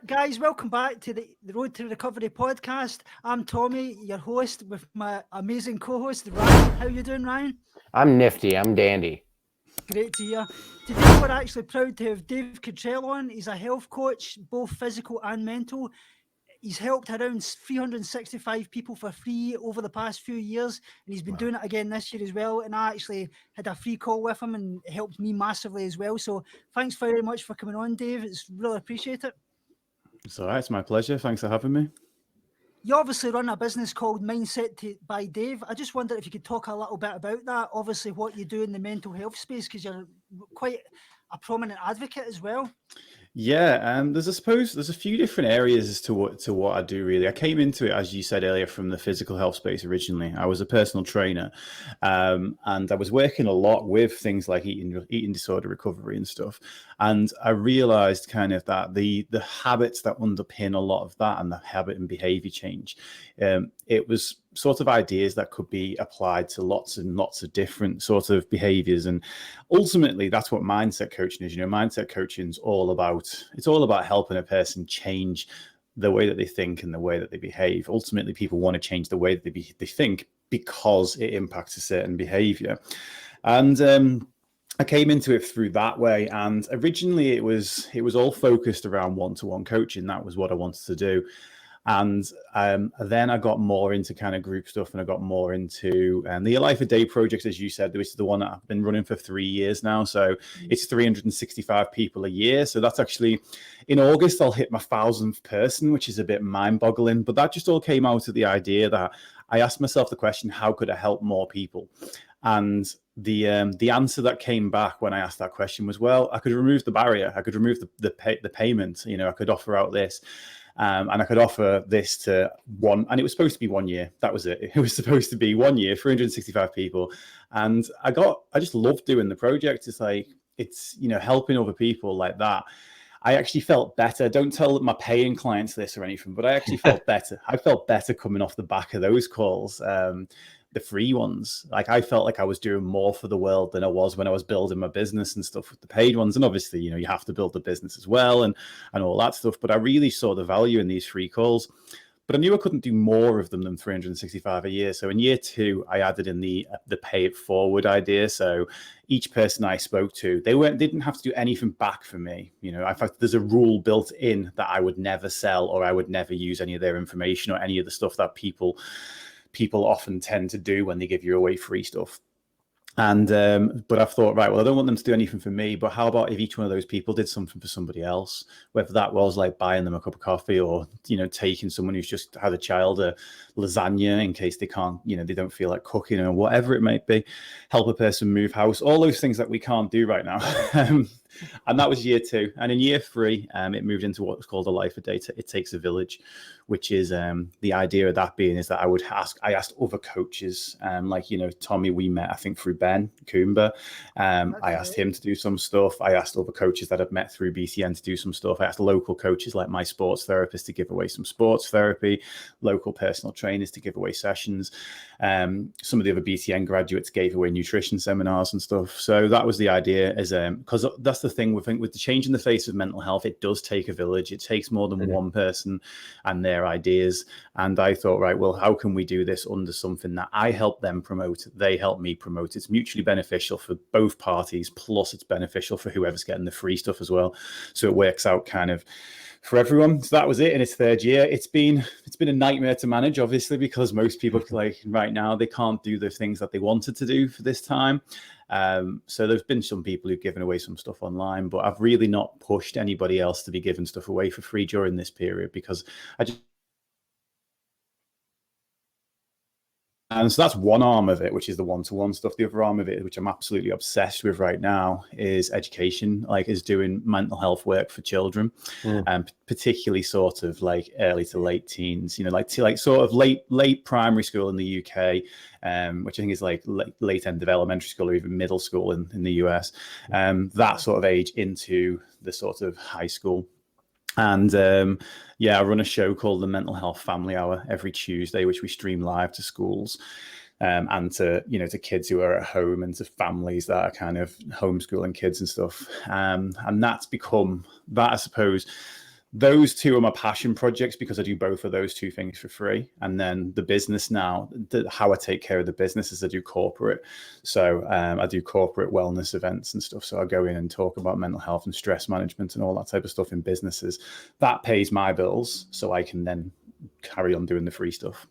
Guys, welcome back to the Road to Recovery podcast. I'm Tommy, your host, with my amazing co-host, Ryan. How you doing, Ryan? I'm nifty. I'm dandy. Great to hear. Today, we're actually proud to have Dave Cottrell on. He's a health coach, both physical and mental. He's helped around 365 people for free over the past few years, and he's been doing it again this year as well. And I actually had a free call with him, and it helped me massively as well. So thanks very much for coming on, Dave. It's really appreciate it. It's all right. It's my pleasure. Thanks for having me. You obviously run a business called Mindset by Dave. I just wonder if you could talk a little bit about that. Obviously, what you do in the mental health space, because you're quite a prominent advocate as well. Yeah, there's a few different areas as to what I do really. I came into it, as you said earlier, from the physical health space originally. I was a personal trainer, and I was working a lot with things like eating disorder recovery and stuff. And I realized kind of that the habits that underpin a lot of that and the habit and behavior change, it was sort of ideas that could be applied to lots and lots of different sort of behaviors. And ultimately, that's what mindset coaching is. Mindset coaching is all about helping a person change the way that they think and the way that they behave. Ultimately, people want to change the way that they think because it impacts a certain behavior. And I came into it through that way. And originally it was all focused around one-to-one coaching. That was what I wanted to do. And then I got more into kind of group stuff, and I got more into the Life a Day project, as you said, which is the one that I've been running for 3 years now. So it's 365 people a year. So that's actually, in August, I'll hit my 1,000th person, which is a bit mind-boggling. But that just all came out of the idea that I asked myself the question, how could I help more people? And the answer that came back when I asked that question was, well, I could remove the barrier. I could remove the payment. I could offer out this. And I could offer this to one, and it was supposed to be 1 year. That was it. It was supposed to be 1 year, 365 people. And I just loved doing the project. It's helping other people like that. I actually felt better. Don't tell my paying clients this or anything, but I actually felt better. I felt better coming off the back of those calls. The free ones, I felt like I was doing more for the world than I was when I was building my business and stuff with the paid ones. And obviously, you have to build the business as well and all that stuff. But I really saw the value in these free calls. But I knew I couldn't do more of them than 365 a year. So in year 2, I added in the pay it forward idea. So each person I spoke to, they didn't have to do anything back for me. In fact, there's a rule built in that I would never sell, or I would never use any of their information or any of the stuff that people often tend to do when they give you away free stuff. And but I've thought, right, well, I don't want them to do anything for me, but how about if each one of those people did something for somebody else, whether that was like buying them a cup of coffee, or taking someone who's just had a child a lasagna in case they can't, they don't feel like cooking, or whatever it might be, help a person move house, all those things that we can't do right now. And that was year 2. And in year 3, it moved into what's called a Life a Day. It takes a village, which is the idea of that being is that I asked other coaches, Tommy, we met, I think, through Ben Coomber. I asked him to do some stuff. I asked other coaches that I'd met through BCN to do some stuff. I asked local coaches like my sports therapist to give away some sports therapy, local personal trainers to give away sessions. Some of the other BCN graduates gave away nutrition seminars and stuff. So that was the idea, is because that's the thing with the change in the face of mental health. It does take a village. It takes more than one person and their ideas. And I thought, right, well, how can we do this under something that I help them promote, they help me promote? It's mutually beneficial for both parties, plus it's beneficial for whoever's getting the free stuff as well. So it works out kind of for everyone. So that was it in its 3rd year. It's been a nightmare to manage, obviously, because most people right now, they can't do the things that they wanted to do for this time. So there's been some people who've given away some stuff online, but I've really not pushed anybody else to be giving stuff away for free during this period, because and so that's one arm of it, which is the one-to-one stuff. The other arm of it, which I'm absolutely obsessed with right now, is education, is doing mental health work for children, and particularly sort of like early to late teens, like sort of late primary school in the UK, which I think is like late end of elementary school or even middle school in the US, that sort of age into the sort of high school. And I run a show called the Mental Health Family Hour every Tuesday, which we stream live to schools. and to to kids who are at home and to families that are kind of homeschooling kids and stuff. And that's become that, I suppose. Those two are my passion projects because I do both of those two things for free. And then the business now, how I take care of the business is I do corporate. So I do corporate wellness events and stuff. So I go in and talk about mental health and stress management and all that type of stuff in businesses. That pays my bills, so I can then carry on doing the free stuff.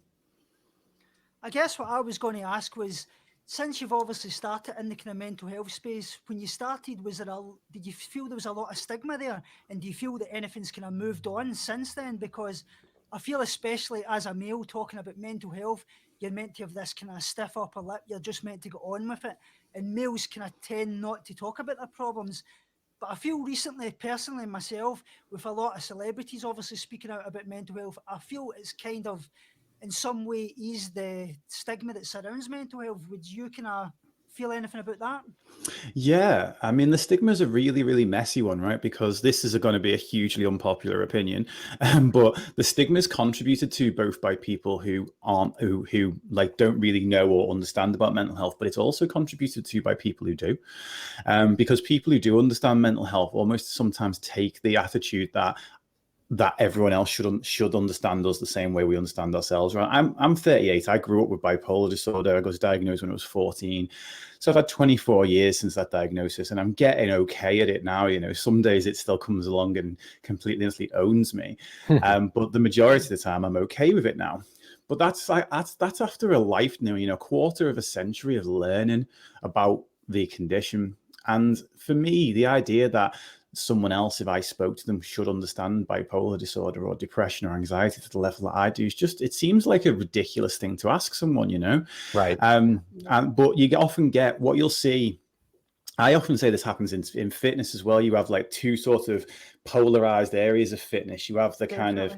I guess what I was going to ask was, since you've obviously started in the kind of mental health space, when you started, did you feel there was a lot of stigma there? And do you feel that anything's kind of moved on since then? Because I feel, especially as a male talking about mental health, you're meant to have this kind of stiff upper lip. You're just meant to go on with it. And males kind of tend not to talk about their problems. But I feel recently, personally, myself, with a lot of celebrities obviously speaking out about mental health, I feel it's kind of in some way ease the stigma that surrounds mental health. Would you kind of feel anything about that? Yeah, I mean, the stigma is a really, really messy one, right? Because this is going to be a hugely unpopular opinion, but the stigma is contributed to both by people who aren't, who like don't really know or understand about mental health, but it's also contributed to by people who do, because people who do understand mental health almost sometimes take the attitude that everyone else should understand us the same way we understand ourselves, right? I'm 38. I grew up with bipolar disorder. I was diagnosed when I was 14. So I've had 24 years since that diagnosis, and I'm getting okay at it now. Some days it still comes along and completely honestly owns me. But the majority of the time I'm okay with it now. But that's after a life now, a quarter of a century of learning about the condition. And for me, the idea that someone else, if I spoke to them, should understand bipolar disorder or depression or anxiety to the level that I do, it seems like a ridiculous thing to ask someone, Right. But you often get what you'll see. I often say this happens in fitness as well. You have like two sort of polarized areas of fitness. You have the kind of,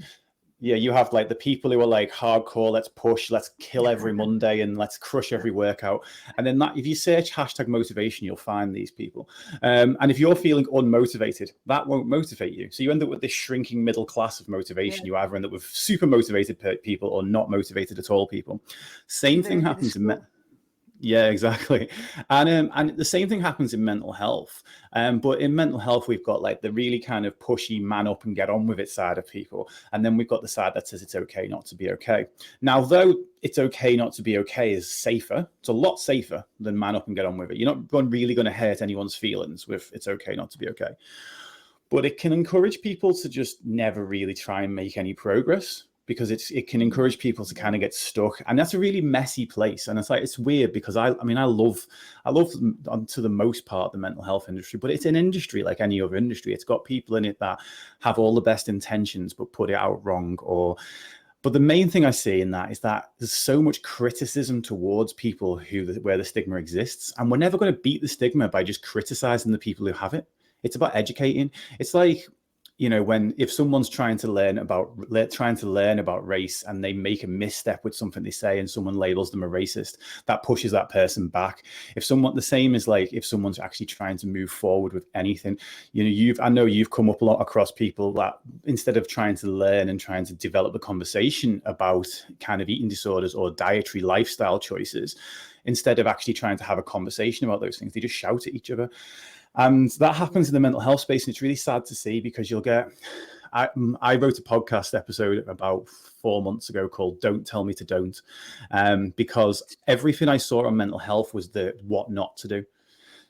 you have like the people who are like hardcore, let's push, let's kill every Monday and let's crush every workout. And then if you search #motivation, you'll find these people. And if you're feeling unmotivated, that won't motivate you. So you end up with this shrinking middle class of motivation. You either end up with super motivated people or not motivated at all people. Same thing happens in Yeah, exactly. And the same thing happens in mental health. But in mental health, we've got like the really kind of pushy man up and get on with it side of people. And then we've got the side that says it's okay not to be okay. Now, though it's okay not to be okay is safer, it's a lot safer than man up and get on with it. You're not really going to hurt anyone's feelings with it's okay not to be okay. But it can encourage people to just never really try and make any progress, because it can encourage people to kind of get stuck, and that's a really messy place. And it's weird because I love to the most part the mental health industry, but it's an industry like any other industry. It's got people in it that have all the best intentions but put it out wrong. But the main thing I see in that is that there's so much criticism towards people where the stigma exists, and we're never going to beat the stigma by just criticizing the people who have it. It's about educating. It's like, if someone's trying to learn about race and they make a misstep with something they say and someone labels them a racist, that pushes that person back. The same is like if someone's actually trying to move forward with anything, I know you've come up a lot across people that instead of trying to learn and trying to develop a conversation about kind of eating disorders or dietary lifestyle choices, instead of actually trying to have a conversation about those things, they just shout at each other. And that happens in the mental health space, and it's really sad to see, because I wrote a podcast episode about 4 months ago called "Don't Tell Me to Don't," because everything I saw on mental health was the what not to do.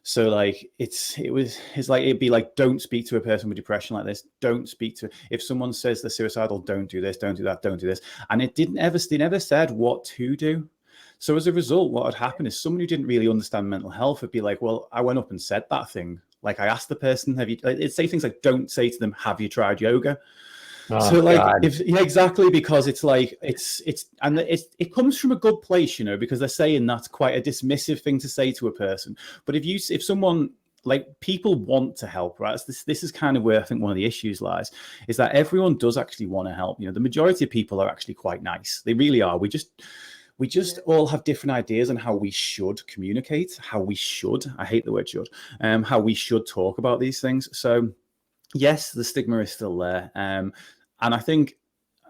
So like it'd be like, don't speak to a person with depression like this. Don't speak to, if someone says they're suicidal, don't do this, don't do that, don't do this. And they never said what to do. So as a result, what would happen is someone who didn't really understand mental health would be like, well, I went up and said that thing. Like I asked the person, it'd say things like, don't say to them, have you tried yoga? Oh, so like, God. exactly, because it's like, it comes from a good place, because they're saying that's quite a dismissive thing to say to a person. But if someone, like, people want to help, right? This is kind of where I think one of the issues lies, is that everyone does actually want to help. The majority of people are actually quite nice. They really are. We just all have different ideas on how we should communicate, I hate the word should, how we should talk about these things. So yes, the stigma is still there. And I think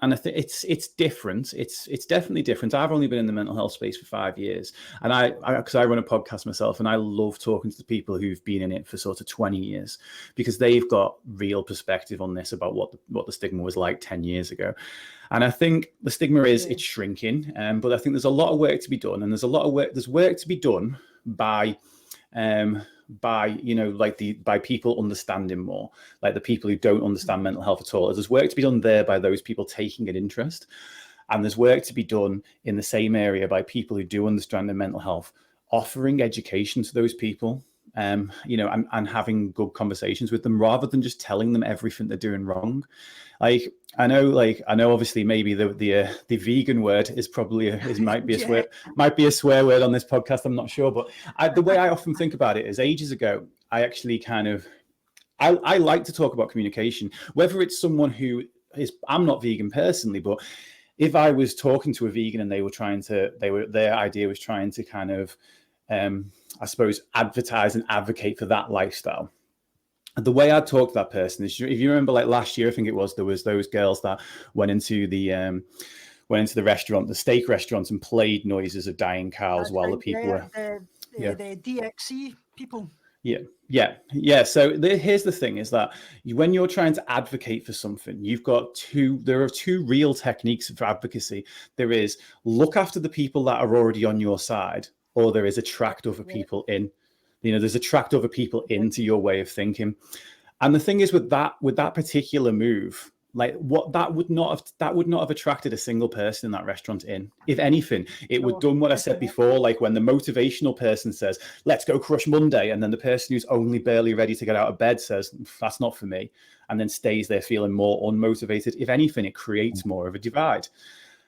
And I think it's different. It's definitely different. I've only been in the mental health space for 5 years, and because I run a podcast myself, and I love talking to the people who've been in it for sort of 20 years, because they've got real perspective on this about what the stigma was like 10 years ago. And I think the stigma it's shrinking, but I think there's a lot of work to be done, and there's work to be done by by people understanding more, like the people who don't understand mental health at all. There's work to be done there by those people taking an interest, and there's work to be done in the same area by people who do understand their mental health, offering education to those people, and having good conversations with them rather than just telling them everything they're doing wrong. I know obviously maybe the vegan word is probably might be a swear word on this podcast. I'm not sure, but the way I often think about it is, ages ago, I actually I like to talk about communication, whether it's someone who I'm not vegan personally, but if I was talking to a vegan and their idea was trying to kind of, I suppose, advertise and advocate for that lifestyle, the way I'd talk to that person is, if you remember, like last year, I think it was, there was those girls that went into the restaurant, the steak restaurant, and played noises of dying cows while the people were the DXC people. Yeah. So here's the thing: is that when you're trying to advocate for something, there are two real techniques for advocacy. There is look after the people that are already on your side, or there is attract other people in. There's attract other people into your way of thinking. And the thing is, with that particular move, like that would not have attracted a single person in that restaurant in. If anything, it would done what I said before, like when the motivational person says, let's go crush Monday, and then the person who's only barely ready to get out of bed says, that's not for me, and then stays there feeling more unmotivated. If anything, it creates more of a divide.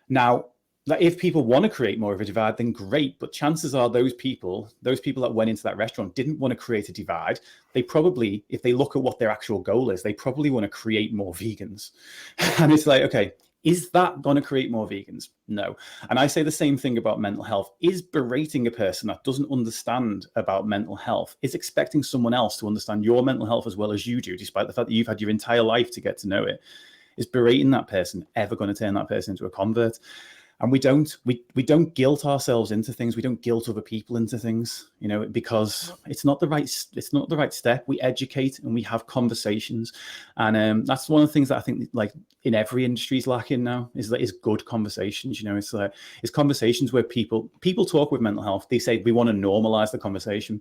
Now, like, if people want to create more of a divide, then great. But chances are those people that went into that restaurant didn't want to create a divide. They probably, if they look at what their actual goal is, they probably want to create more vegans. And it's like, okay, is that going to create more vegans? No. And I say the same thing about mental health. Is berating a person that doesn't understand about mental health, is expecting someone else to understand your mental health as well as you do, despite the fact that you've had your entire life to get to know it, is berating that person ever going to turn that person into a convert? And we don't guilt ourselves into things. We don't guilt other people into things, because it's not the right step. We educate and we have conversations, and that's one of the things that I think, like, in every industry is lacking now, is good conversations. It's conversations where people talk with mental health. They say we want to normalize the conversation.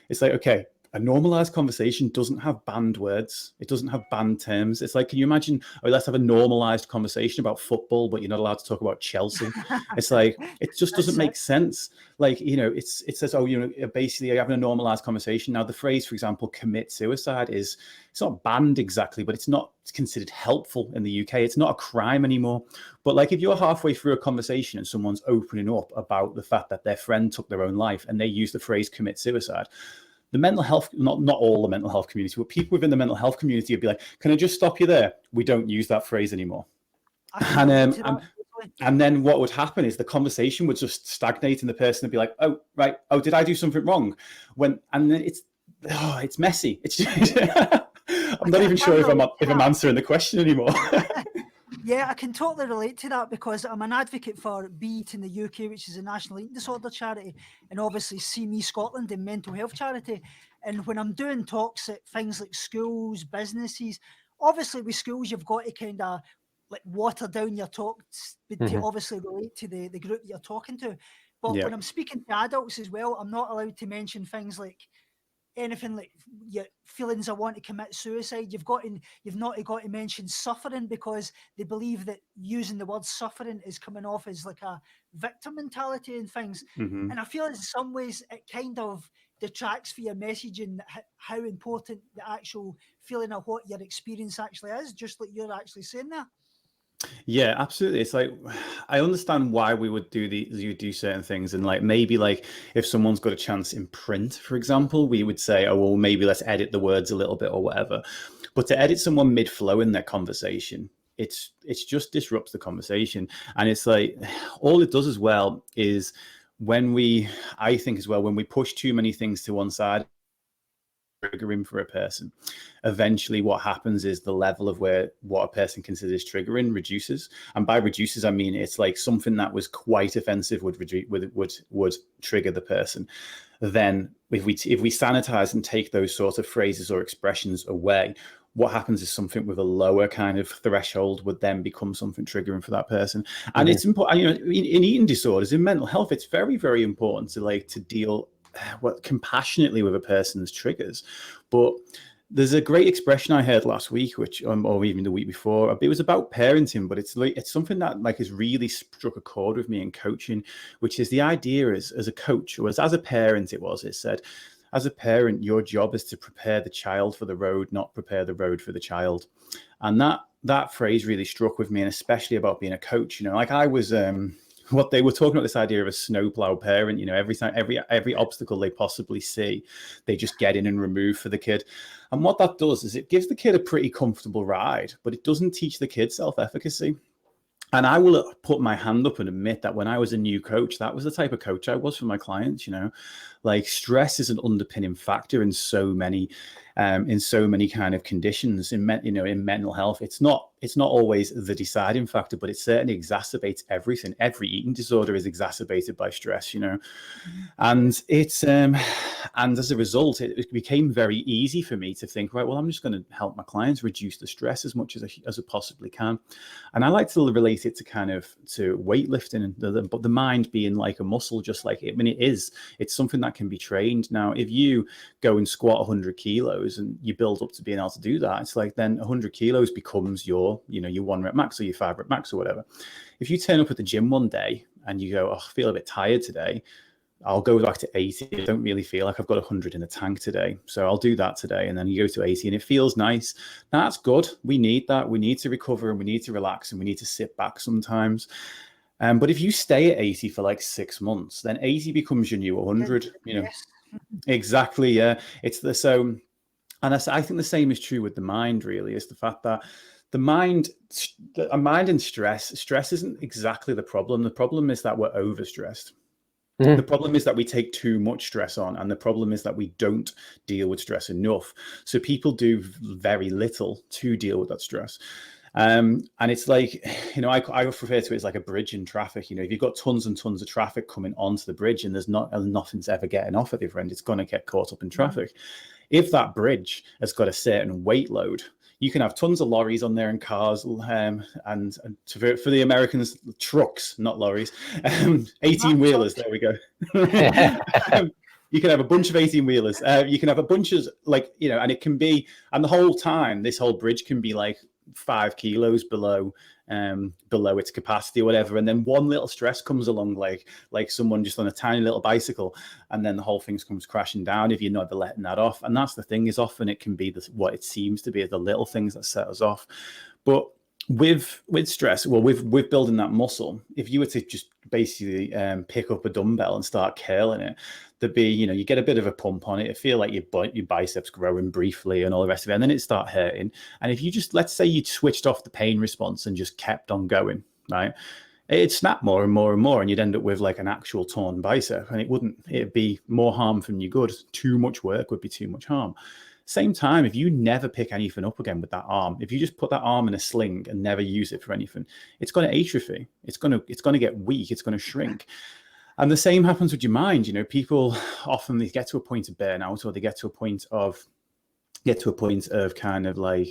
It's like, okay, a normalized conversation doesn't have banned words. It doesn't have banned terms. It's like, can you imagine, let's have a normalized conversation about football, but you're not allowed to talk about Chelsea. It's like, it just doesn't make sense. Like, it says, basically you're having a normalized conversation. Now, the phrase, for example, commit suicide, it's not banned exactly, but it's not considered helpful in the UK. It's not a crime anymore. But like, if you're halfway through a conversation and someone's opening up about the fact that their friend took their own life and they use the phrase commit suicide, the mental health, not all the mental health community, but people within the mental health community would be like, can I just stop you there? We don't use that phrase anymore. And then what would happen is the conversation would just stagnate, and the person would be like, oh, right. Oh, did I do something wrong? And then it's messy. I'm not even sure if I'm answering the question anymore. Yeah, I can totally relate to that, because I'm an advocate for BEAT in the UK, which is a national eating disorder charity, and obviously See Me Scotland, a mental health charity. And when I'm doing talks at things like schools, businesses, obviously with schools, you've got to kind of like water down your talks to obviously relate to the group that you're talking to. But when I'm speaking to adults as well, I'm not allowed to mention things like anything like your feelings I want to commit suicide. You've not got to mention suffering, because they believe that using the word suffering is coming off as like a victim mentality and things. And I feel in some ways it kind of detracts for your message and how important the actual feeling of what your experience actually is, just like you're actually saying there. Yeah, absolutely. It's like, I understand why we would do certain things, and like maybe like if someone's got a chance in print, for example, we would say, oh well, maybe let's edit the words a little bit or whatever. But to edit someone mid-flow in their conversation, it's just disrupts the conversation. And it's like, all it does as well is when we push too many things to one side, triggering for a person, eventually what happens is the level of what a person considers triggering reduces. And by reduces, I mean it's like something that was quite offensive would trigger the person. Then if we sanitize and take those sort of phrases or expressions away, what happens is something with a lower kind of threshold would then become something triggering for that person. And it's important, in eating disorders, in mental health, it's very, very important to deal compassionately with a person's triggers. But there's a great expression I heard last week, which or even the week before. It was about parenting, but it's something that has really struck a chord with me in coaching, which is the idea is as a coach or as a parent. It said, as a parent, your job is to prepare the child for the road, not prepare the road for the child. And that phrase really struck with me, and especially about being a coach. I was. What they were talking about, this idea of a snowplow parent, every obstacle they possibly see, they just get in and remove for the kid. And what that does is it gives the kid a pretty comfortable ride, but it doesn't teach the kid self-efficacy. And I will put my hand up and admit that when I was a new coach, that was the type of coach I was for my clients. Stress is an underpinning factor in so many kind of conditions in mental health. It's not always the deciding factor, but it certainly exacerbates everything. Every eating disorder is exacerbated by stress, and it's and as a result, it became very easy for me to think, right, well, I'm just going to help my clients reduce the stress as much as I possibly can. And I like to relate it to weightlifting and but the mind being like a muscle, just like it. I mean, it's something that can be trained. Now, if you go and squat 100 kilos and you build up to being able to do that, it's like then 100 kilos becomes your 1 rep max or your 5 rep max or whatever. If you turn up at the gym one day and you go, oh, I feel a bit tired today, I'll go back to 80. I don't really feel like I've got 100 in the tank today, so I'll do that today. And then you go to 80 and it feels nice. That's good. We need that. We need to recover and we need to relax and we need to sit back sometimes. But if you stay at 80 for like 6 months, then 80 becomes your new 100. Yes. Exactly. Yeah. And I think the same is true with the mind. Really, is the fact that a mind and stress isn't exactly the problem. The problem is that we're overstressed. The problem is that we take too much stress on, and the problem is that we don't deal with stress enough. So people do very little to deal with that stress. And it's like, I refer to it as like a bridge in traffic. If you've got tons and tons of traffic coming onto the bridge and there's nothing's ever getting off at the other end, it's going to get caught up in traffic. If that bridge has got a certain weight load, you can have tons of lorries on there and cars, and for the Americans, trucks, not lorries, 18-wheelers. There we go. You can have a bunch of 18-wheelers. You can have a bunch of and it can be, and the whole time, this whole bridge can be like 5 kilos below its capacity or whatever, and then one little stress comes along, like someone just on a tiny little bicycle, and then the whole thing comes crashing down if you're not letting that off. And that's the thing, is often it can be what it seems to be the little things that set us off. But with stress, with building that muscle, if you were to just basically pick up a dumbbell and start curling it, there'd be, you get a bit of a pump on it. It feel like your biceps growing briefly and all the rest of it, and then it start hurting. And if you just, let's say you switched off the pain response and just kept on going, right, it'd snap more and more and more, and you'd end up with like an actual torn bicep, and it'd be more harm than you good. Too much work would be too much harm. Same time, if you never pick anything up again with that arm, if you just put that arm in a sling and never use it for anything, it's going to atrophy. It's going to get weak. It's going to shrink. And the same happens with your mind. People often, they get to a point of burnout, or they get to a point of kind of like,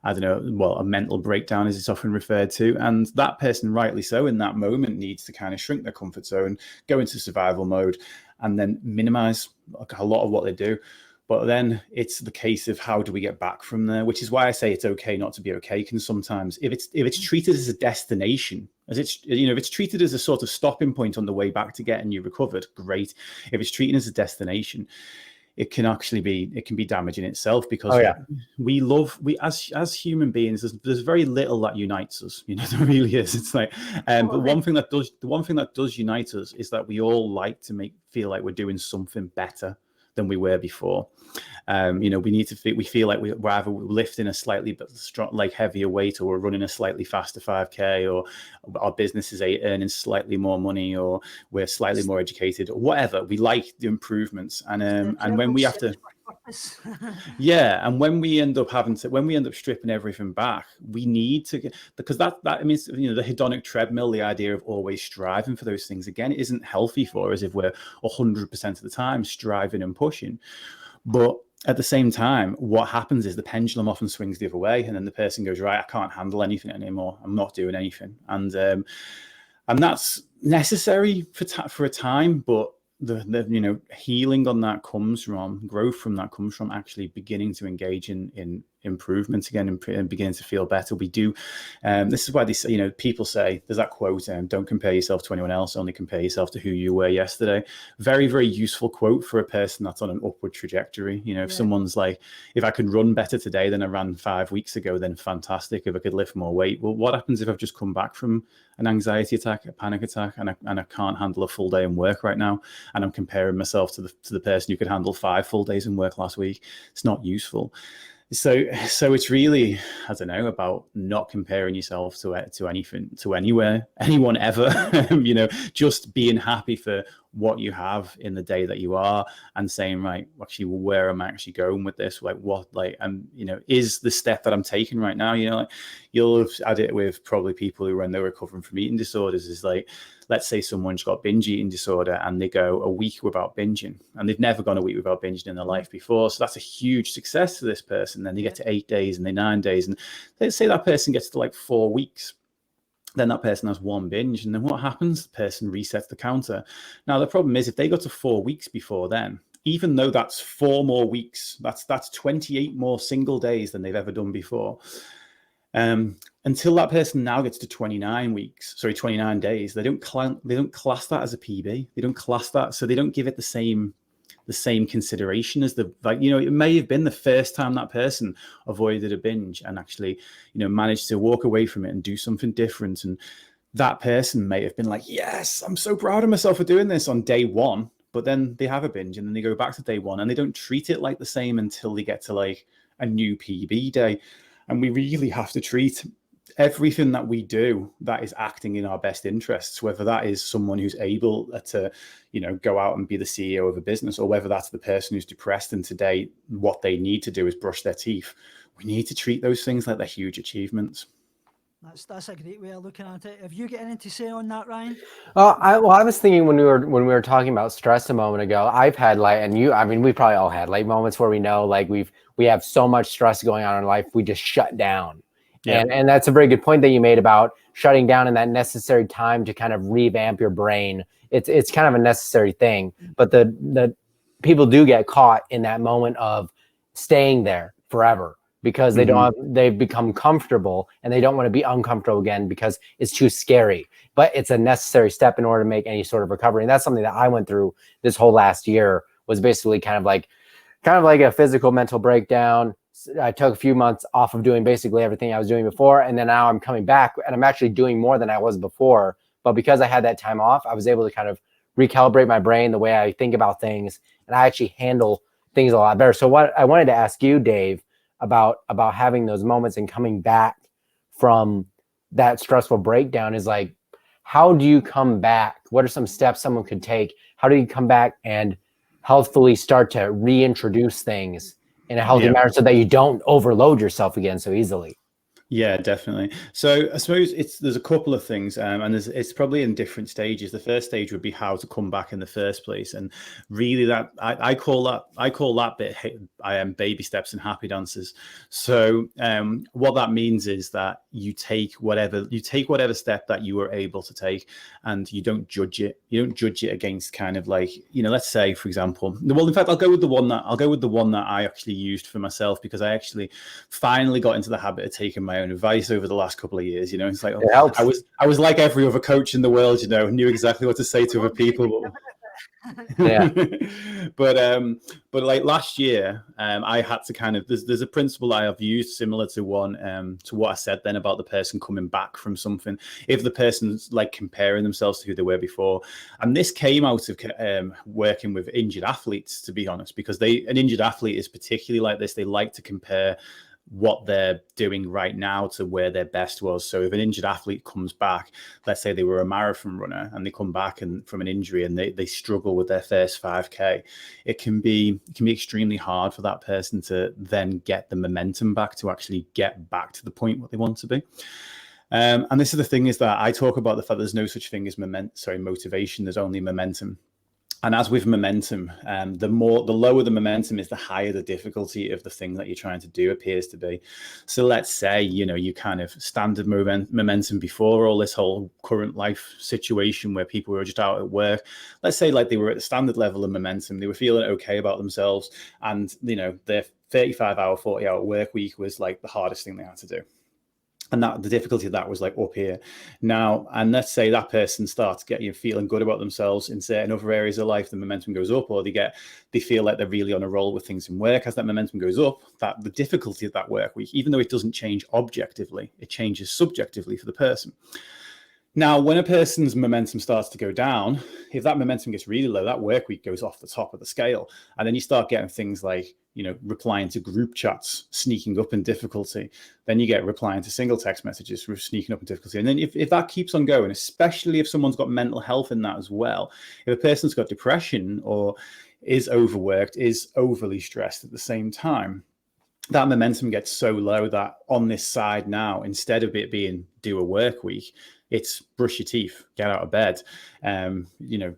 I don't know, well, a mental breakdown, as it's often referred to. And that person, rightly so, in that moment needs to kind of shrink their comfort zone, go into survival mode, and then minimize a lot of what they do. But then it's the case of how do we get back from there, which is why I say it's okay not to be okay. Because sometimes if it's treated as a destination, if it's treated as a sort of stopping point on the way back to getting you recovered, great. If it's treated as a destination, it can be damaging itself, because we as human beings, there's very little that unites us. There really is. It's like, but the one thing that does unite us is that we all like to feel like we're doing something better than we were before. We feel like we're either lifting a slightly heavier weight, or we're running a slightly faster 5K, or our business is earning slightly more money, or we're slightly more educated, or whatever. We like the improvements, and when we have to, Yes. Yeah, and when we end up stripping everything back, we need to get, because that I mean, the hedonic treadmill, the idea of always striving for those things again isn't healthy for us if we're 100% of the time striving and pushing. But at the same time, what happens is the pendulum often swings the other way, and then the person goes, right, I can't handle anything anymore. I'm not doing anything, and that's necessary for a time, but the healing on that comes from growth. From that comes from actually beginning to engage in improvements again and beginning to feel better. We do. This is why these people say there's that quote, don't compare yourself to anyone else, only compare yourself to who you were yesterday. Very, very useful quote for a person that's on an upward trajectory. If someone's like, if I could run better today than I ran 5 weeks ago, then fantastic. If I could lift more weight, well, what happens if I've just come back from an anxiety attack, a panic attack, and I can't handle a full day in work right now, and I'm comparing myself to the person who could handle 5 full days in work last week? It's not useful. So it's really, I don't know, about not comparing yourself to anything, to anywhere, anyone ever. Just being happy for what you have in the day that you are, and saying, right, actually, well, where am I actually going with this? Like, what, like, is the step that I'm taking right now? Like, you'll have had it with probably people who, when they're recovering from eating disorders, is like, let's say someone's got binge eating disorder and they go a week without binging, and they've never gone a week without binging in their life before. So that's a huge success for this person. Then they get to 8 days and they 9 days, and let's say that person gets to like 4 weeks. Then that person has 1 binge, and then what happens? The person resets the counter. Now, the problem is, if they got to 4 weeks before then, even though that's 4 more weeks, that's 28 more single days than they've ever done before. Until that person now gets to 29 days, they don't class that as a PB. They don't class that, so they don't give it the same consideration as it may have been the first time that person avoided a binge and actually managed to walk away from it and do something different. And that person may have been like, yes, I'm so proud of myself for doing this on day 1, but then they have a binge and then they go back to day 1 and they don't treat it like the same until they get to like a new PB day. And we really have to treat everything that we do that is acting in our best interests, whether that is someone who's able to, go out and be the CEO of a business, or whether that's the person who's depressed and today what they need to do is brush their teeth. We need to treat those things like they're huge achievements. That's a great way of looking at it. Have you got anything to say on that, Ryan? I was thinking when we were talking about stress a moment ago, I've had we probably all had like moments where we know like we have so much stress going on in life, we just shut down. Yeah. And that's a very good point that you made about shutting down and that necessary time to kind of revamp your brain. It's kind of a necessary thing, but the people do get caught in that moment of staying there forever because they've become comfortable and they don't want to be uncomfortable again because it's too scary. But it's a necessary step in order to make any sort of recovery. And that's something that I went through this whole last year, was basically kind of like a physical mental breakdown. I took a few months off of doing basically everything I was doing before. And then now I'm coming back and I'm actually doing more than I was before. But because I had that time off, I was able to kind of recalibrate my brain, the way I think about things, and I actually handle things a lot better. So what I wanted to ask you, Dave, about having those moments and coming back from that stressful breakdown is like, how do you come back? What are some steps someone could take? How do you come back and healthfully start to reintroduce things in a healthy manner so that you don't overload yourself again so easily? Yeah, definitely. So I suppose there's a couple of things, and it's probably in different stages. The first stage would be how to come back in the first place, and really that I call that bit baby steps and happy dances. So what that means is that you take whatever step that you were able to take, and you don't judge it. You don't judge it against kind of like, let's say, for example, well, in fact, I'll go with the one that I actually used for myself, because I actually finally got into the habit of taking my own advice over the last couple of years. It's like I was like every other coach in the world, knew exactly what to say to other people. Yeah. but like last year, I had to kind of, there's a principle I have used similar to what I said then about the person coming back from something, if the person's like comparing themselves to who they were before. And this came out of working with injured athletes, to be honest, because an injured athlete is particularly like this. They like to compare what they're doing right now to where their best was. So if an injured athlete comes back, let's say they were a marathon runner and they come back and from an injury and they struggle with their first 5K, it can be extremely hard for that person to then get the momentum back to actually get back to the point what they want to be. And this is the thing, is that I talk about the fact there's no such thing as motivation, there's only momentum. And as with momentum, the lower the momentum is, the higher the difficulty of the thing that you're trying to do appears to be. So let's say, you kind of standard momentum before all this whole current life situation where people were just out at work. Let's say like they were at the standard level of momentum. They were feeling okay about themselves. And, their 35-hour, 40-hour work week was like the hardest thing they had to do. And that the difficulty of that was like up here now. And let's say that person starts getting feeling good about themselves in certain other areas of life, the momentum goes up, or they feel like they're really on a roll with things in work. As that momentum goes up, that the difficulty of that work week, even though it doesn't change objectively, it changes subjectively for the person. Now, when a person's momentum starts to go down, if that momentum gets really low, that work week goes off the top of the scale. And then you start getting things like, replying to group chats, sneaking up in difficulty. Then you get replying to single text messages, sneaking up in difficulty. And then if that keeps on going, especially if someone's got mental health in that as well, if a person's got depression or is overworked, is overly stressed at the same time, that momentum gets so low that on this side now, instead of it being do a work week, it's brush your teeth, get out of bed,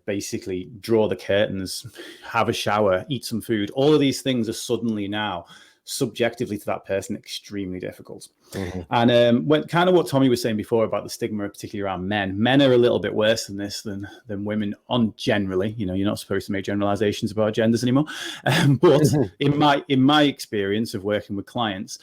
basically draw the curtains, have a shower, eat some food. All of these things are suddenly now subjectively to that person extremely difficult. Mm-hmm. And what Tommy was saying before about the stigma, particularly around men are a little bit worse than this than women on generally. You're not supposed to make generalizations about genders anymore. But in my experience of working with clients,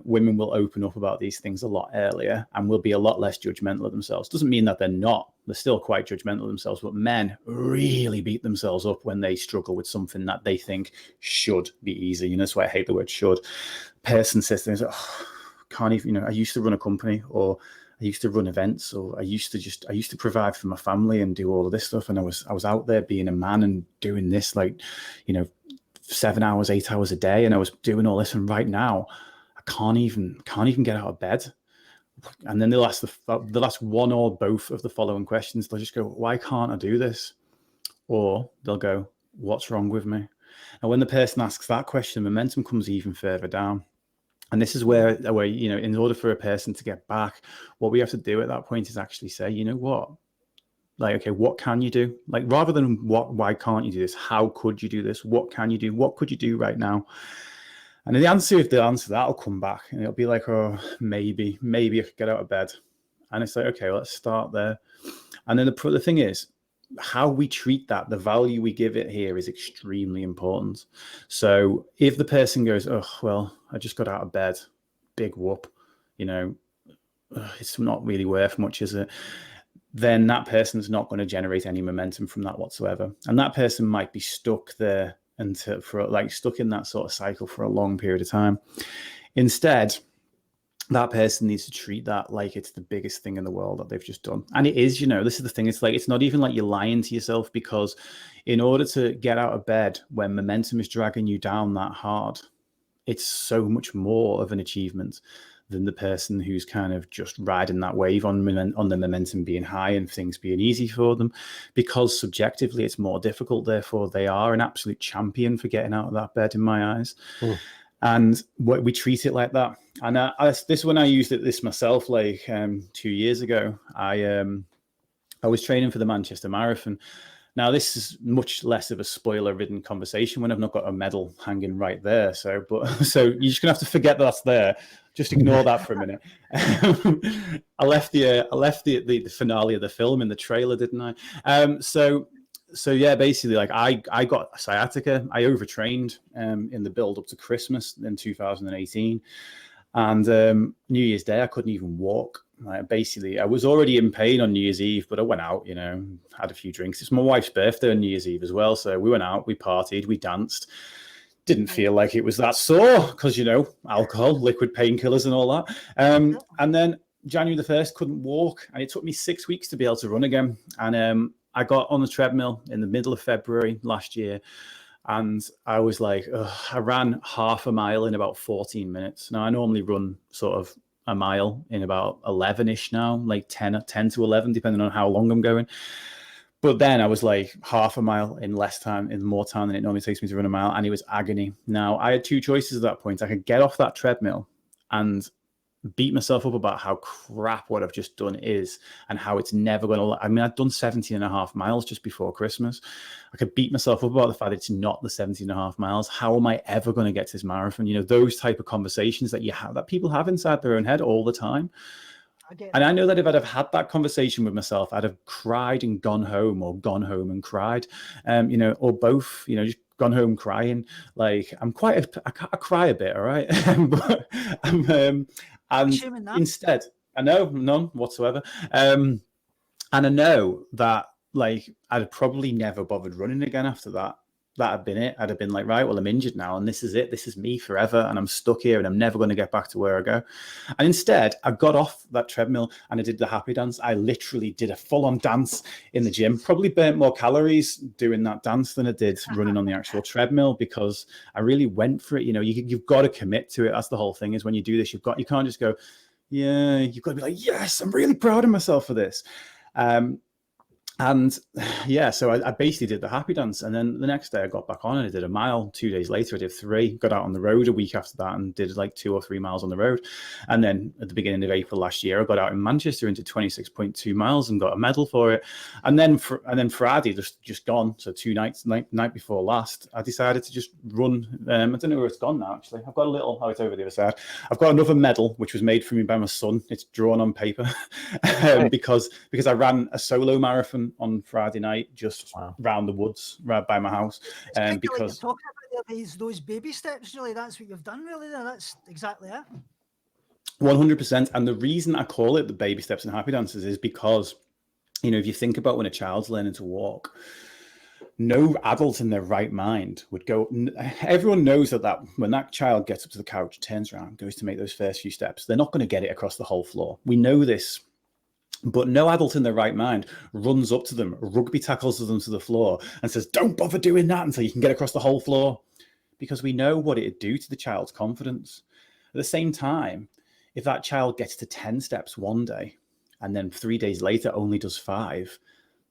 women will open up about these things a lot earlier and will be a lot less judgmental of themselves. Doesn't mean that they're not. They're still quite judgmental of themselves, but men really beat themselves up when they struggle with something that they think should be easy. That's why I hate the word should. Person says things like, can't even, I used to run a company, or I used to run events, or I used to provide for my family and do all of this stuff. And I was out there being a man and doing this, 7 hours, 8 hours a day. And I was doing all this. And right now, I can't even get out of bed. And then they'll ask the last one or both of the following questions. They'll just go, why can't I do this? Or they'll go, what's wrong with me? And when the person asks that question, momentum comes even further down. And this is where in order for a person to get back, what we have to do at that point is actually say, you know what? Okay, what can you do? Rather than why can't you do this? How could you do this? What can you do? What could you do right now? And the answer, that'll come back, and it'll be like, oh, maybe I could get out of bed. And it's like, okay, let's start there. And then the thing is, how we treat that, the value we give it here is extremely important. So if the person goes, oh, well, I just got out of bed, big whoop, it's not really worth much, is it? Then that person's not going to generate any momentum from that whatsoever. And that person might be stuck there stuck in that sort of cycle for a long period of time. Instead, that person needs to treat that like it's the biggest thing in the world that they've just done. And it is, this is the thing. It's it's not even like you're lying to yourself, because in order to get out of bed when momentum is dragging you down that hard, it's so much more of an achievement than the person who's kind of just riding that wave on the momentum being high and things being easy for them, because subjectively it's more difficult. Therefore, they are an absolute champion for getting out of that bed in my eyes. And we treat it like that. And when I used this myself, 2 years ago, I was training for the Manchester Marathon. Now, this is much less of a spoiler-ridden conversation when I've not got a medal hanging right there. So you're just gonna have to forget that's there. Just ignore that for a minute. I left the finale of the film in the trailer, didn't I? So yeah, basically, I got sciatica. I overtrained in the build up to Christmas in 2018, and New Year's Day I couldn't even walk. Basically, I was already in pain on New Year's Eve, but I went out, had a few drinks. It's my wife's birthday on New Year's Eve as well, so we went out, we partied, we danced. Didn't feel like it was that sore because, alcohol, liquid painkillers and all that. And then January the 1st, couldn't walk. And it took me 6 weeks to be able to run again. And I got on the treadmill in the middle of February last year. And I was like, ugh, I ran half a mile in about 14 minutes. Now I normally run sort of a mile in about 11-ish now, like 10 to 11, depending on how long I'm going. But then I was like half a mile in less time, in more time than it normally takes me to run a mile. And it was agony. Now I had two choices at that point. I could get off that treadmill and beat myself up about how crap what I've just done is and how it's never going to. I mean, I'd done 17 and a half miles just before Christmas. I could beat myself up about the fact that it's not the 17 and a half miles. How am I ever going to get to this marathon? You know, those type of conversations that you have, that people have inside their own head all the time. And I know that if I'd have had that conversation with myself, I'd have cried and gone home, or gone home and cried, you know, or both, you know, just gone home crying. Like I cry a bit, all right. But and instead, I know none whatsoever. And I know that like I'd probably never bothered running again after that. That had been it. I'd have been like, right, well, I'm injured now, and this is it. This is me forever, and I'm stuck here, and I'm never going to get back to where I go. And instead, I got off that treadmill and I did the happy dance. I literally did a full-on dance in the gym. Probably burnt more calories doing that dance than I did running on the actual treadmill, because I really went for it. You know, you've got to commit to it. That's the whole thing. Is when you do this, you can't just go, yeah. You've got to be like, yes, I'm really proud of myself for this. And yeah, so I basically did the happy dance. And then the next day I got back on and I did a mile. 2 days later, I did 3, got out on the road a week after that and did like 2 or 3 miles on the road. And then at the beginning of April last year, I got out in Manchester and did 26.2 miles and got a medal for it. And then Friday just gone. So 2 nights, night before last, I decided to just run. I don't know where it's gone now, actually. I've got a little, it's over the other side. I've got another medal, which was made for me by my son. It's drawn on paper because I ran a solo marathon on Friday night, just round the woods, right by my house. And because like you're talking about those baby steps, really, that's what you've done, really. There, that's exactly it. 100%. And the reason I call it the baby steps and happy dances is because, you know, if you think about when a child's learning to walk, no adult in their right mind would go. Everyone knows that when that child gets up to the couch, turns around, goes to make those first few steps, they're not going to get it across the whole floor. We know this. But no adult in their right mind runs up to them, rugby tackles them to the floor and says, don't bother doing that until you can get across the whole floor. Because we know what it'd do to the child's confidence. At the same time, if that child gets to 10 steps one day and then 3 days later only does 5,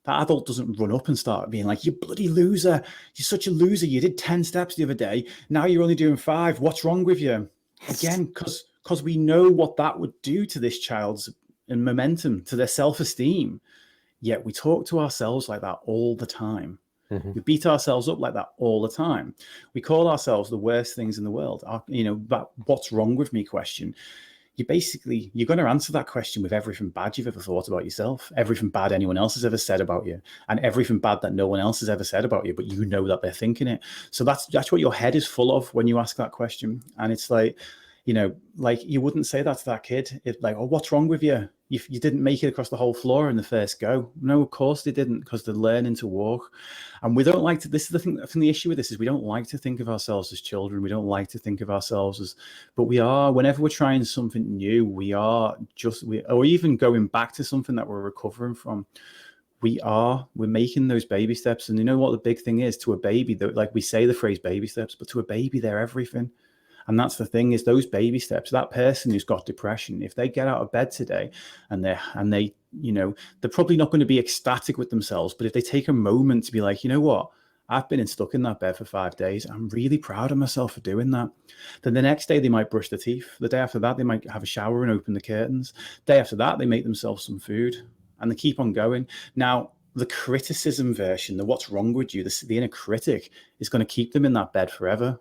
that adult doesn't run up and start being like, you bloody loser. You're such a loser. You did 10 steps the other day. Now you're only doing 5. What's wrong with you? Again, because we know what that would do to this child's and momentum, to their self-esteem. Yet we talk to ourselves like that all the time. Mm-hmm. We beat ourselves up like that all the time. We call ourselves the worst things in the world. That what's wrong with me question. You're going to answer that question with everything bad you've ever thought about yourself, everything bad anyone else has ever said about you, and everything bad that no one else has ever said about you, but you know that they're thinking it. So that's what your head is full of when you ask that question. And it's like, you know, like you wouldn't say that to that kid. It's like, oh, what's wrong with you? You didn't make it across the whole floor in the first go. No, of course they didn't, because they're learning to walk. And we don't like to, this is the thing, the issue with this is we don't like to think of ourselves as children. We don't like to think of ourselves as, but we are, whenever we're trying something new, or even going back to something that we're recovering from, we're making those baby steps. And you know what the big thing is to a baby, like we say the phrase baby steps, but to a baby, they're everything. And that's the thing, is those baby steps, that person who's got depression, if they get out of bed today and they, you know, they're probably not going to be ecstatic with themselves, but if they take a moment to be like, you know what, I've been stuck in that bed for 5 days. I'm really proud of myself for doing that. Then the next day they might brush their teeth. The day after that, they might have a shower and open the curtains. The day after that, they make themselves some food and they keep on going. Now, the criticism version, the what's wrong with you, the inner critic is going to keep them in that bed forever.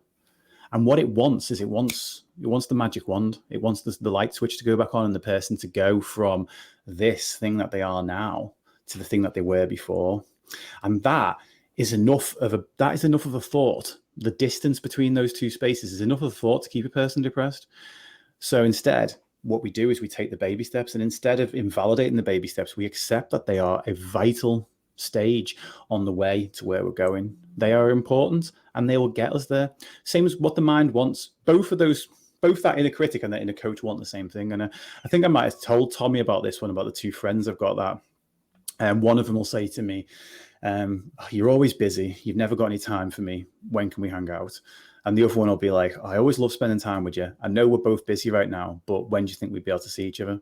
And what it wants is it wants the magic wand. It wants the light switch to go back on and the person to go from this thing that they are now to the thing that they were before. And that is enough of a thought. The distance between those two spaces is enough of a thought to keep a person depressed. So instead, what we do is we take the baby steps, and instead of invalidating the baby steps, we accept that they are a vital stage on the way to where we're going. They are important and they will get us there. Same as what the mind wants. Both that inner critic and that inner coach want the same thing. And I think I might have told Tommy about this one, about the two friends I've got that. And one of them will say to me, You're always busy. You've never got any time for me. When can we hang out? And the other one will be like, I always love spending time with you. I know we're both busy right now, but when do you think we'd be able to see each other?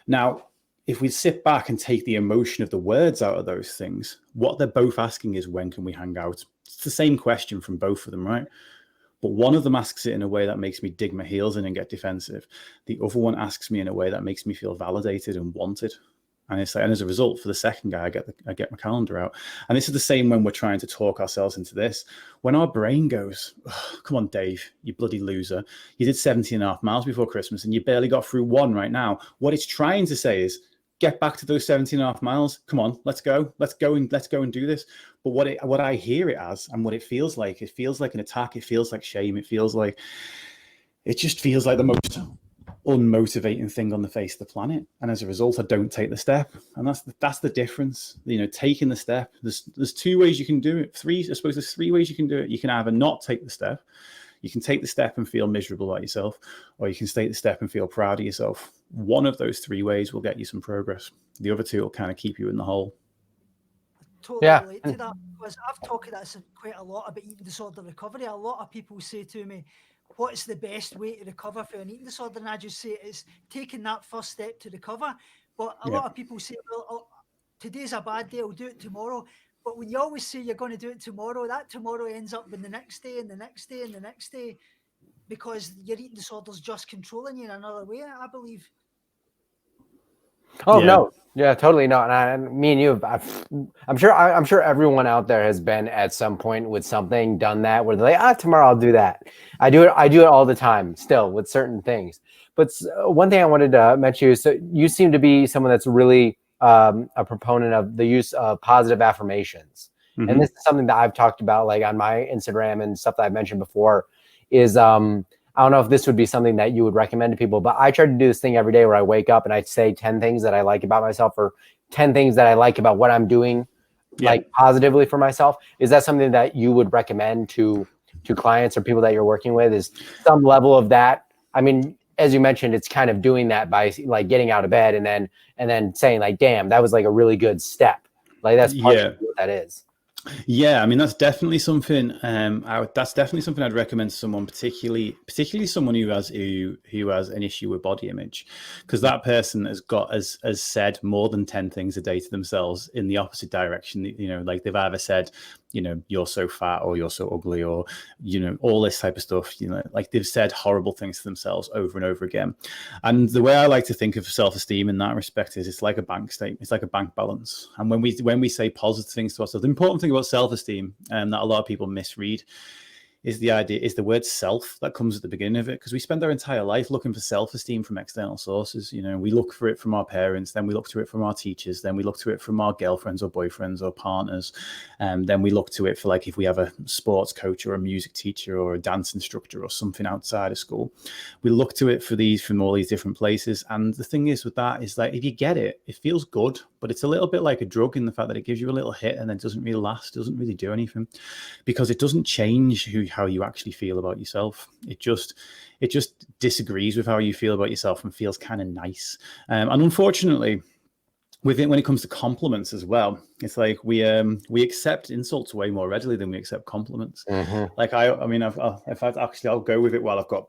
Now, if we sit back and take the emotion of the words out of those things, what they're both asking is, when can we hang out? It's the same question from both of them, right? But one of them asks it in a way that makes me dig my heels in and get defensive. The other one asks me in a way that makes me feel validated and wanted. And it's like, and as a result, for the second guy, I get my calendar out. And this is the same when we're trying to talk ourselves into this. When our brain goes, oh, come on, Dave, you bloody loser. You did 17.5 miles before Christmas and you barely got through one right now. What it's trying to say is, get back to those 17.5 miles. Come on, let's go and do this. But what I hear it as, and what it feels like an attack. It feels like shame. It just feels like the most unmotivating thing on the face of the planet. And as a result, I don't take the step. And that's the difference. Taking the step. There's 2 ways you can do it. I suppose there's 3 ways you can do it. You can either not take the step. You can take the step and feel miserable about yourself, or you can take the step and feel proud of yourself. One of those 3 ways will get you some progress. The other 2 will kind of keep you in the hole. Totally relate to that, because I've talked about this quite a lot about eating disorder recovery. A lot of people say to me, what's the best way to recover from an eating disorder? And I just say it's taking that first step to recover. But a lot of people say, well, today's a bad day, I'll do it tomorrow. But when you always say you're going to do it tomorrow, that tomorrow ends up in the next day and the next day and the next day, because your eating disorder's just controlling you in another way, I believe. Oh, no. Yeah, totally not. And me and you, I'm sure everyone out there has been at some point with something, done that, where they're like, tomorrow I'll do that. I do it all the time still with certain things. But one thing I wanted to mention is, so you seem to be someone that's really a proponent of the use of positive affirmations. Mm-hmm. And this is something that I've talked about, like on my Instagram and stuff that I've mentioned before, is I don't know if this would be something that you would recommend to people, but I try to do this thing every day where I wake up and I say 10 things that I like about myself, or 10 things that I like about what I'm doing, like positively for myself. Is that something that you would recommend to clients or people that you're working with? Is some level of that? I mean, as you mentioned, it's kind of doing that by like getting out of bed and then saying like, damn, that was like a really good step. Like that's partially what that is. Yeah, I mean, that's definitely something. That's definitely something I'd recommend to someone, particularly someone who has an issue with body image, because that person has said more than 10 things a day to themselves in the opposite direction. Like they've either said, you're so fat, or you're so ugly, or all this type of stuff. Like they've said horrible things to themselves over and over again. And the way I like to think of self-esteem in that respect is it's like a bank statement. It's like a bank balance. And when we say positive things to ourselves, the important thing about self-esteem, that a lot of people misread, is the word self that comes at the beginning of it, because we spend our entire life looking for self-esteem from external sources. We look for it from our parents, then we look to it from our teachers, then we look to it from our girlfriends or boyfriends or partners, and then we look to it for, like, if we have a sports coach or a music teacher or a dance instructor or something outside of school, we look to it from all these different places. And the thing is with that is, like, if you get it, it feels good, but it's a little bit like a drug in the fact that it gives you a little hit and then doesn't really last, doesn't really do anything, because it doesn't change how you actually feel about yourself. It just disagrees with how you feel about yourself and feels kind of nice. And unfortunately, with it, when it comes to compliments as well, it's like we accept insults way more readily than we accept compliments. Mm-hmm. Like I'll go with it. While I've got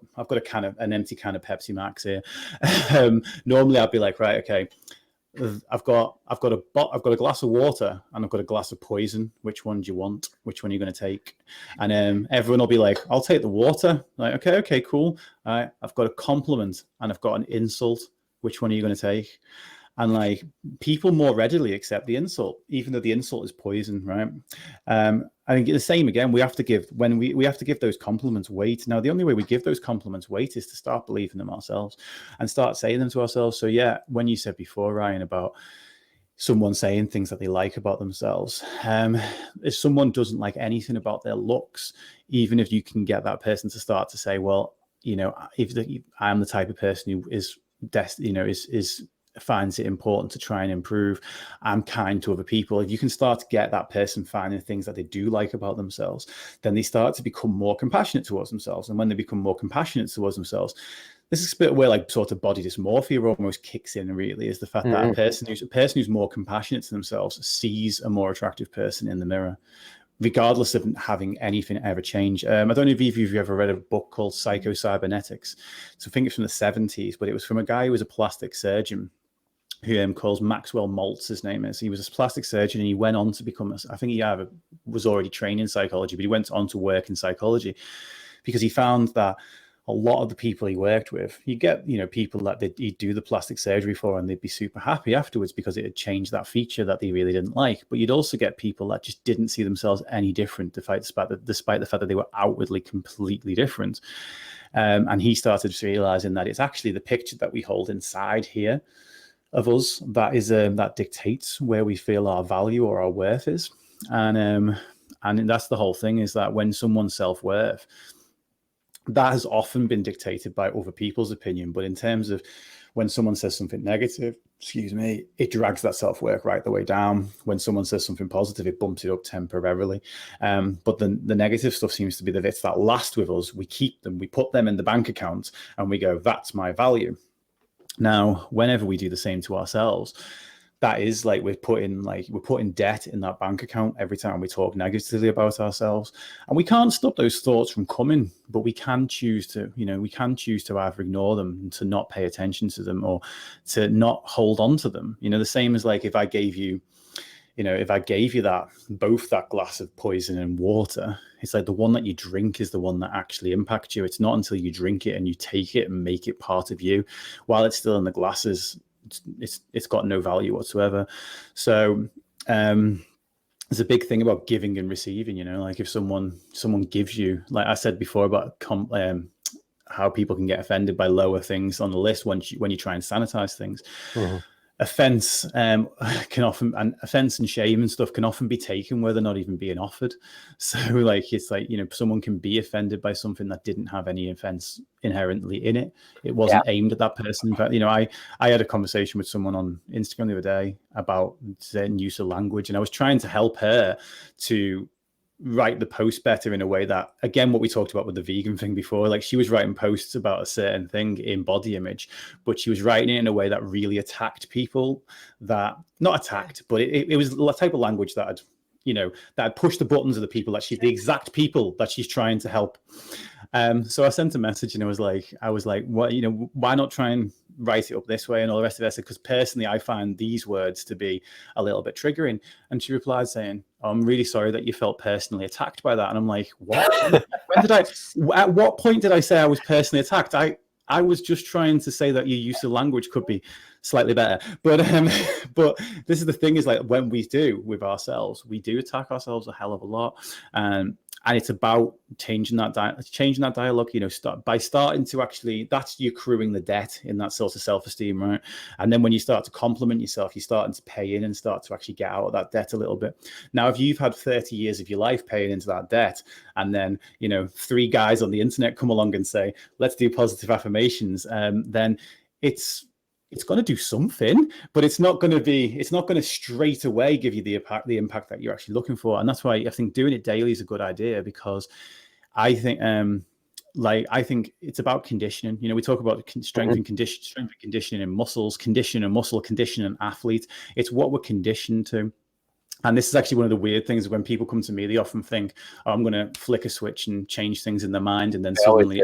an empty can of Pepsi Max here. Normally I'd be like, right, okay, I've got a glass of water and I've got a glass of poison. Which one do you want? Which one are you going to take? And everyone will be like, I'll take the water. Like, okay, cool. All right, I've got a compliment and I've got an insult. Which one are you going to take? And like, people more readily accept the insult, even though the insult is poison, right? I think the same again. We have to give those compliments weight. Now, the only way we give those compliments weight is to start believing them ourselves and start saying them to ourselves. So yeah, when you said before, Ryan, about someone saying things that they like about themselves, if someone doesn't like anything about their looks, even if you can get that person to start to say, well, if I'm the type of person who is finds it important to try and improve, I'm kind to other people. If you can start to get that person finding things that they do like about themselves, then they start to become more compassionate towards themselves. And when they become more compassionate towards themselves, this is a bit where like sort of body dysmorphia almost kicks in, really, is the fact that a person who's more compassionate to themselves sees a more attractive person in the mirror, regardless of having anything ever change. I don't know if you've ever read a book called Psycho-Cybernetics. So I think it's from the 70s, but it was from a guy who was a plastic surgeon who calls Maxwell Maltz, his name is. He was a plastic surgeon, and he went on to become, I think he either was already trained in psychology, but he went on to work in psychology because he found that a lot of the people he worked with, you get, people that he'd do the plastic surgery for and they'd be super happy afterwards because it had changed that feature that they really didn't like. But you'd also get people that just didn't see themselves any different despite the fact that they were outwardly completely different. And he started realizing that it's actually the picture that we hold inside here of us that dictates where we feel our value or our worth is. And that's the whole thing, is that when someone's self-worth, that has often been dictated by other people's opinion. But in terms of when someone says something negative, it drags that self-worth right the way down. When someone says something positive, it bumps it up temporarily. But the negative stuff seems to be that it's that last with us. We keep them, we put them in the bank account and we go, that's my value. Now, whenever we do the same to ourselves, that is like we're putting debt in that bank account every time we talk negatively about ourselves. And we can't stop those thoughts from coming, but we can choose to either ignore them and to not pay attention to them, or to not hold on to them. The same as like if I gave you that glass of poison and water, it's like the one that you drink is the one that actually impacts you. It's not until you drink it and you take it and make it part of you. While it's still in the glasses, it's got no value whatsoever. So there's a big thing about giving and receiving. Like if someone gives you, like I said before about how people can get offended by lower things on the list when you try and sanitize things. Offense offense and shame and stuff can often be taken where they're not even being offered. So like it's like someone can be offended by something that didn't have any offense inherently in it. It wasn't aimed at that person. In fact, I had a conversation with someone on Instagram the other day about certain use of language, and I was trying to help her to write the post better in a way that, again, what we talked about with the vegan thing before, like she was writing posts about a certain thing in body image, but she was writing it in a way that really attacked people, that not attacked, but it was the type of language that had pushed the buttons of the people the exact people that she's trying to help. So I sent a message and I was like, what, why not try and write it up this way and all the rest of it? Because personally, I find these words to be a little bit triggering. And she replied saying, oh, I'm really sorry that you felt personally attacked by that. And I'm like, what? At what point did I say I was personally attacked? I was just trying to say that your use of language could be slightly better. But this is the thing, is like when we do with ourselves, we do attack ourselves a hell of a lot. And it's about changing that dialogue, by starting to actually, that's you accruing the debt in that sort of self-esteem, right? And then when you start to compliment yourself, you're starting to pay in and start to actually get out of that debt a little bit. Now, if you've had 30 years of your life paying into that debt, and then, 3 guys on the internet come along and say, let's do positive affirmations, then it's going to do something, but it's not going to straight away give you the impact that you're actually looking for. And that's why I think doing it daily is a good idea, because I think it's about conditioning. We talk about strength and conditioning and muscles, condition and muscle, condition and athlete. It's what we're conditioned to. And this is actually one of the weird things. When people come to me, they often think, oh, I'm going to flick a switch and change things in their mind, and then suddenly.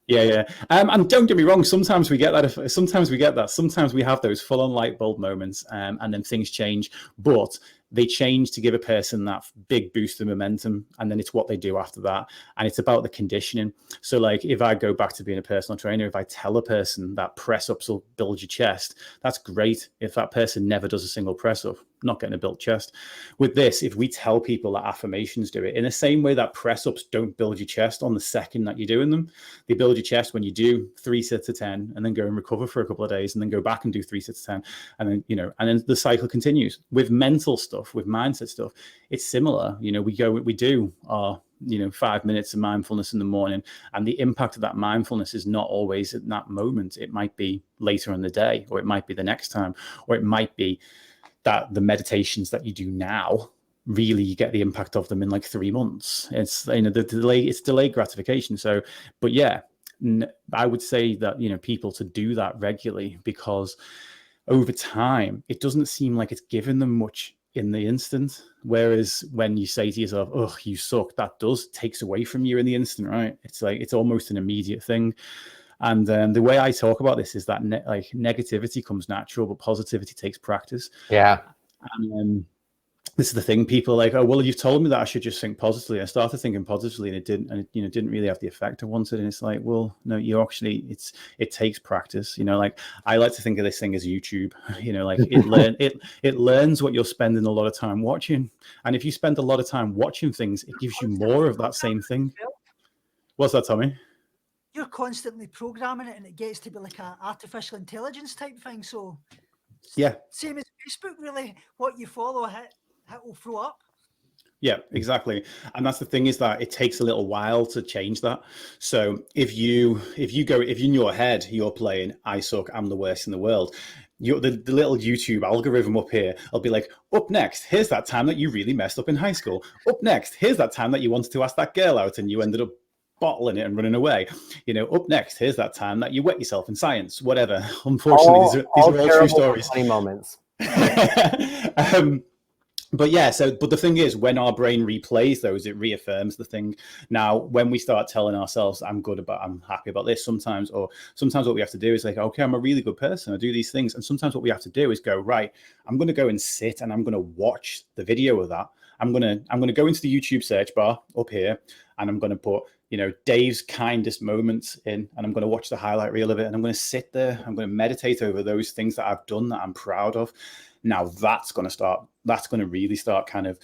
Yeah. And don't get me wrong, sometimes we get that. Sometimes we have those full-on light bulb moments, and then things change. But they change to give a person that big boost of momentum, and then it's what they do after that. And it's about the conditioning. So like if I go back to being a personal trainer, if I tell a person that press-ups will build your chest, that's great. If that person never does a single press-up, not getting a built chest. With this, if we tell people that affirmations do it, in the same way that press-ups don't build your chest on the second that you're doing them, they build your chest when you do 3 sets of 10 and then go and recover for a couple of days and then go back and do 3 sets of 10. And then, and then the cycle continues. With mental stuff, with mindset stuff, it's similar. We do our 5 minutes of mindfulness in the morning, and the impact of that mindfulness is not always at that moment. It might be later in the day, or it might be the next time, or it might be that the meditations that you do now, really you get the impact of them in like 3 months. It's the delay, it's delayed gratification. So, but yeah, I would say that, people to do that regularly, because over time, it doesn't seem like it's given them much in the instant. Whereas when you say to yourself, oh, you suck, that takes away from you in the instant, right? It's like, it's almost an immediate thing. And the way I talk about this is that negativity comes natural, but positivity takes practice. Yeah. And this is the thing. People are like, oh, well, you've told me that I should just think positively. I started thinking positively, and it didn't, and it, didn't really have the effect I wanted. And it's like, well, no, you actually, it takes practice. Like, I like to think of this thing as YouTube. Like it learns what you're spending a lot of time watching, and if you spend a lot of time watching things, it gives you more of that same thing. What's that, Tommy? You're constantly programming it, and it gets to be like an artificial intelligence type thing. So yeah, same as Facebook, really. What you follow, it will throw up. Yeah, exactly. And that's the thing, is that it takes a little while to change that. So if in your head, you're playing, I suck, I'm the worst in the world, the little YouTube algorithm up here will be like, up next, here's that time that you really messed up in high school. Up next, here's that time that you wanted to ask that girl out and you ended up bottling it and running away. Up next, here's that time that you wet yourself in science, whatever. Unfortunately, these are all true stories. Funny moments. But yeah, but the thing is, when our brain replays those, it reaffirms the thing. Now, when we start telling ourselves, I'm happy about this sometimes what we have to do is like, okay, I'm a really good person, I do these things. And sometimes what we have to do is go, right, I'm going to go and sit and I'm going to watch the video of that. I'm going to go into the YouTube search bar up here, and I'm going to put, Dave's kindest moments in, and I'm going to watch the highlight reel of it. And I'm going to sit there, I'm going to meditate over those things that I've done that I'm proud of. Now that's going to really start kind of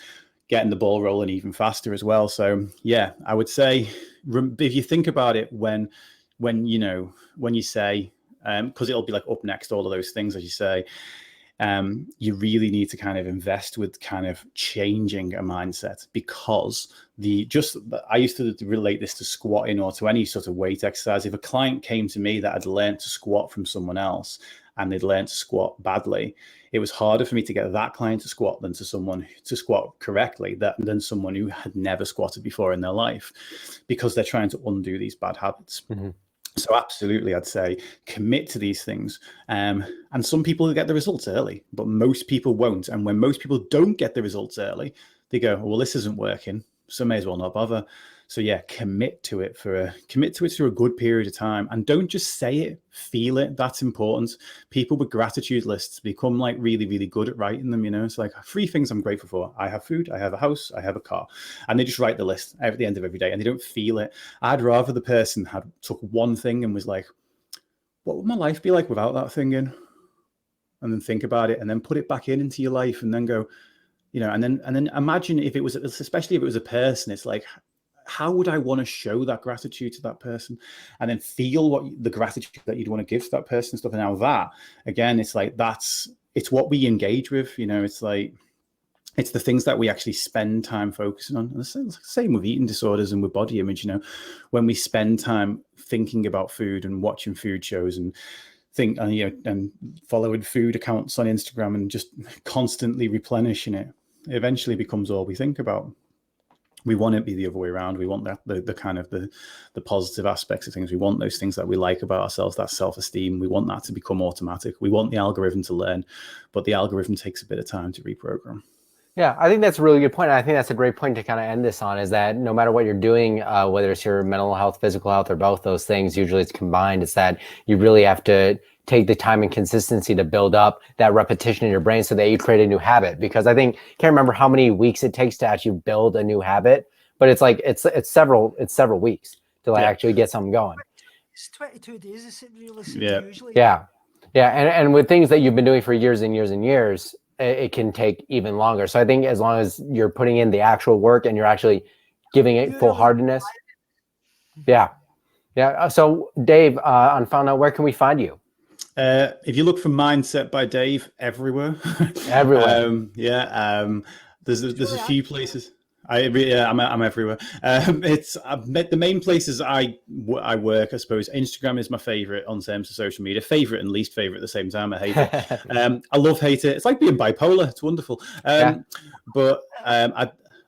getting the ball rolling even faster as well. So yeah, I would say, if you think about it, when you say, because it'll be like up next, all of those things, as you say, you really need to kind of invest with kind of changing a mindset, because I used to relate this to squatting or to any sort of weight exercise. If a client came to me that had learned to squat from someone else and they'd learned to squat badly, it was harder for me to get that client to squat than to someone to squat correctly than someone who had never squatted before in their life, because they're trying to undo these bad habits. Mm-hmm. So absolutely, I'd say commit to these things. And some people get the results early, but most people won't. And when most people don't get the results early, they go, well, this isn't working, so may as well not bother. So yeah, commit to it for a good period of time, and don't just say it, feel it. That's important. People with gratitude lists become like really, really good at writing them. It's like 3 things I'm grateful for. I have food, I have a house, I have a car, and they just write the list at the end of every day, and they don't feel it. I'd rather the person took one thing and was like, what would my life be like without that thing in? And then think about it, and then put it back into your life, and then go, and then imagine if it was, especially if it was a person, it's like, how would I want to show that gratitude to that person? And then feel the gratitude that you'd want to give to that person and stuff. And now that, again, it's like, it's what we engage with, it's like, it's the things that we actually spend time focusing on. And it's the same with eating disorders and with body image, when we spend time thinking about food and watching food shows and and following food accounts on Instagram and just constantly replenishing it, it eventually becomes all we think about. We want it to be the other way around. We want the kind of the positive aspects of things. We want those things that we like about ourselves, that self-esteem. We want that to become automatic. We want the algorithm to learn, but the algorithm takes a bit of time to reprogram. Yeah, I think that's a really good point. I think that's a great point to kind of end this on, is that no matter what you're doing, whether it's your mental health, physical health, or both those things, usually it's combined. It's that you really have to take the time and consistency to build up that repetition in your brain so that you create a new habit. Because I think, can't remember how many weeks it takes to actually build a new habit, but it's like it's several weeks to actually get something going. It's 22 days, is it really? Usually. Yeah. And with things that you've been doing for years and years and years, it can take even longer. So I think as long as you're putting in the actual work and you're actually giving it full heartedness. Yeah. So Dave, on Found Out, where can we find you? If you look for Mindset by Dave everywhere. There's a few places. I'm everywhere. The main places I work, I suppose. Instagram is my favorite on terms of social media. Favorite and least favorite at the same time. I hate it. I love hate it. It's like being bipolar. It's wonderful. But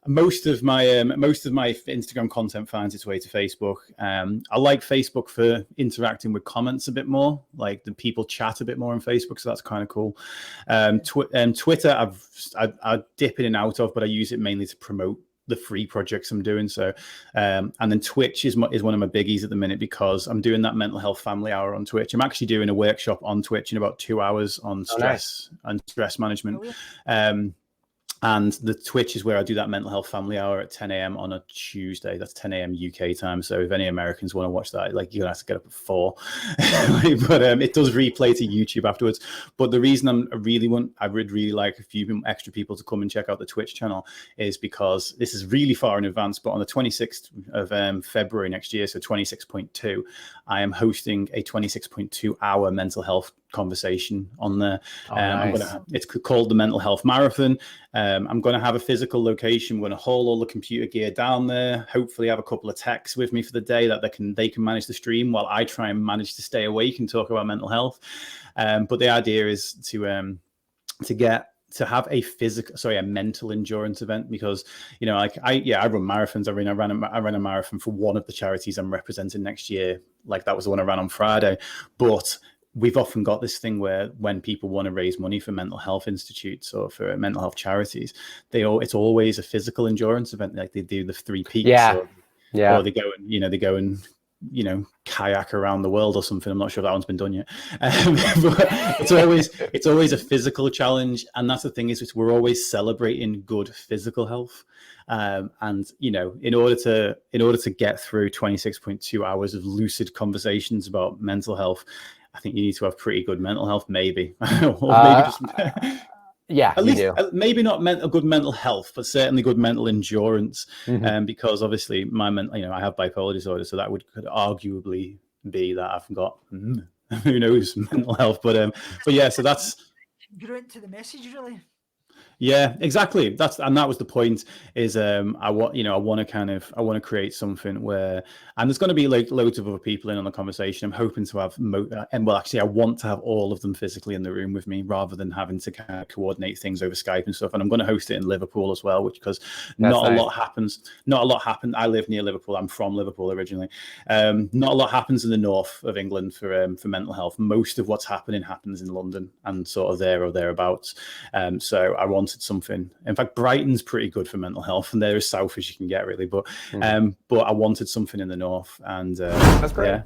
most of my Instagram content finds its way to Facebook. I like Facebook for interacting with comments a bit more, like the people chat a bit more on Facebook, so that's kind of cool. Twitter, I dip in and out of, but I use it mainly to promote the free projects I'm doing. So, and then Twitch is one of my biggies at the minute, because I'm doing that mental health family hour on Twitch. I'm actually doing a workshop on Twitch in about 2 hours on stress and stress management. And the Twitch is where I do that mental health family hour at 10 a.m. on a Tuesday. That's 10 a.m. UK time. So if any Americans want to watch that, like, you're gonna have to get up at 4. But it does replay to YouTube afterwards. But the reason I would really like a few extra people to come and check out the Twitch channel is because this is really far in advance. But on the 26th of February next year, so 26.2, I am hosting a 26.2 hour mental health conversation on there. It's called the Mental Health Marathon. I'm going to have a physical location. We're going to haul all the computer gear down there. Hopefully have a couple of techs with me for the day that they can manage the stream while I try and manage to stay awake and talk about mental health. But the idea is to have a mental endurance event, because, you know, like I run marathons. I ran a marathon for one of the charities I'm representing next year. Like, that was the one I ran on Friday. But we've often got this thing where when people want to raise money for mental health institutes or for mental health charities, it's always a physical endurance event. Like, they do the 3 peaks, or they go and kayak around the world or something. I'm not sure if that one's been done yet. But it's always a physical challenge, and that's the thing, is we're always celebrating good physical health. And in order to get through 26.2 hours of lucid conversations about mental health, I think you need to have pretty good mental health, maybe. Or maybe just at least maybe not a good mental health, but certainly good mental endurance. Because obviously I have bipolar disorder, so that could arguably be that I've got who knows, mental health. But yeah, so that's grew into the message, really. Yeah, exactly. That was the point. Is I want to create something where, and there's going to be like loads of other people in on the conversation. I'm hoping to have I want to have all of them physically in the room with me, rather than having to kind of coordinate things over Skype and stuff. And I'm going to host it in Liverpool as well, because not a lot happens. I live near Liverpool. I'm from Liverpool originally. Not a lot happens in the north of England for mental health. Most of what's happening happens in London and sort of there or thereabouts. So I wanted something. In fact, Brighton's pretty good for mental health, and they're as south as you can get, really. But I wanted something in the north, and that's great. Yeah.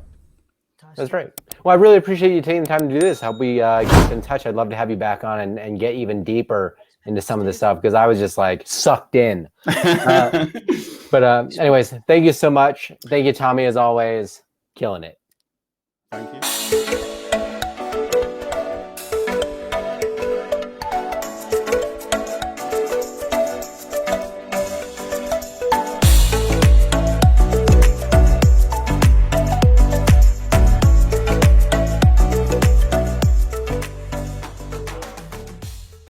That's great. Well, I really appreciate you taking the time to do this. I hope we keep in touch. I'd love to have you back on and get even deeper into some of this stuff, because I was just like sucked in. But anyways, thank you so much. Thank you, Tommy, as always. Killing it. Thank you.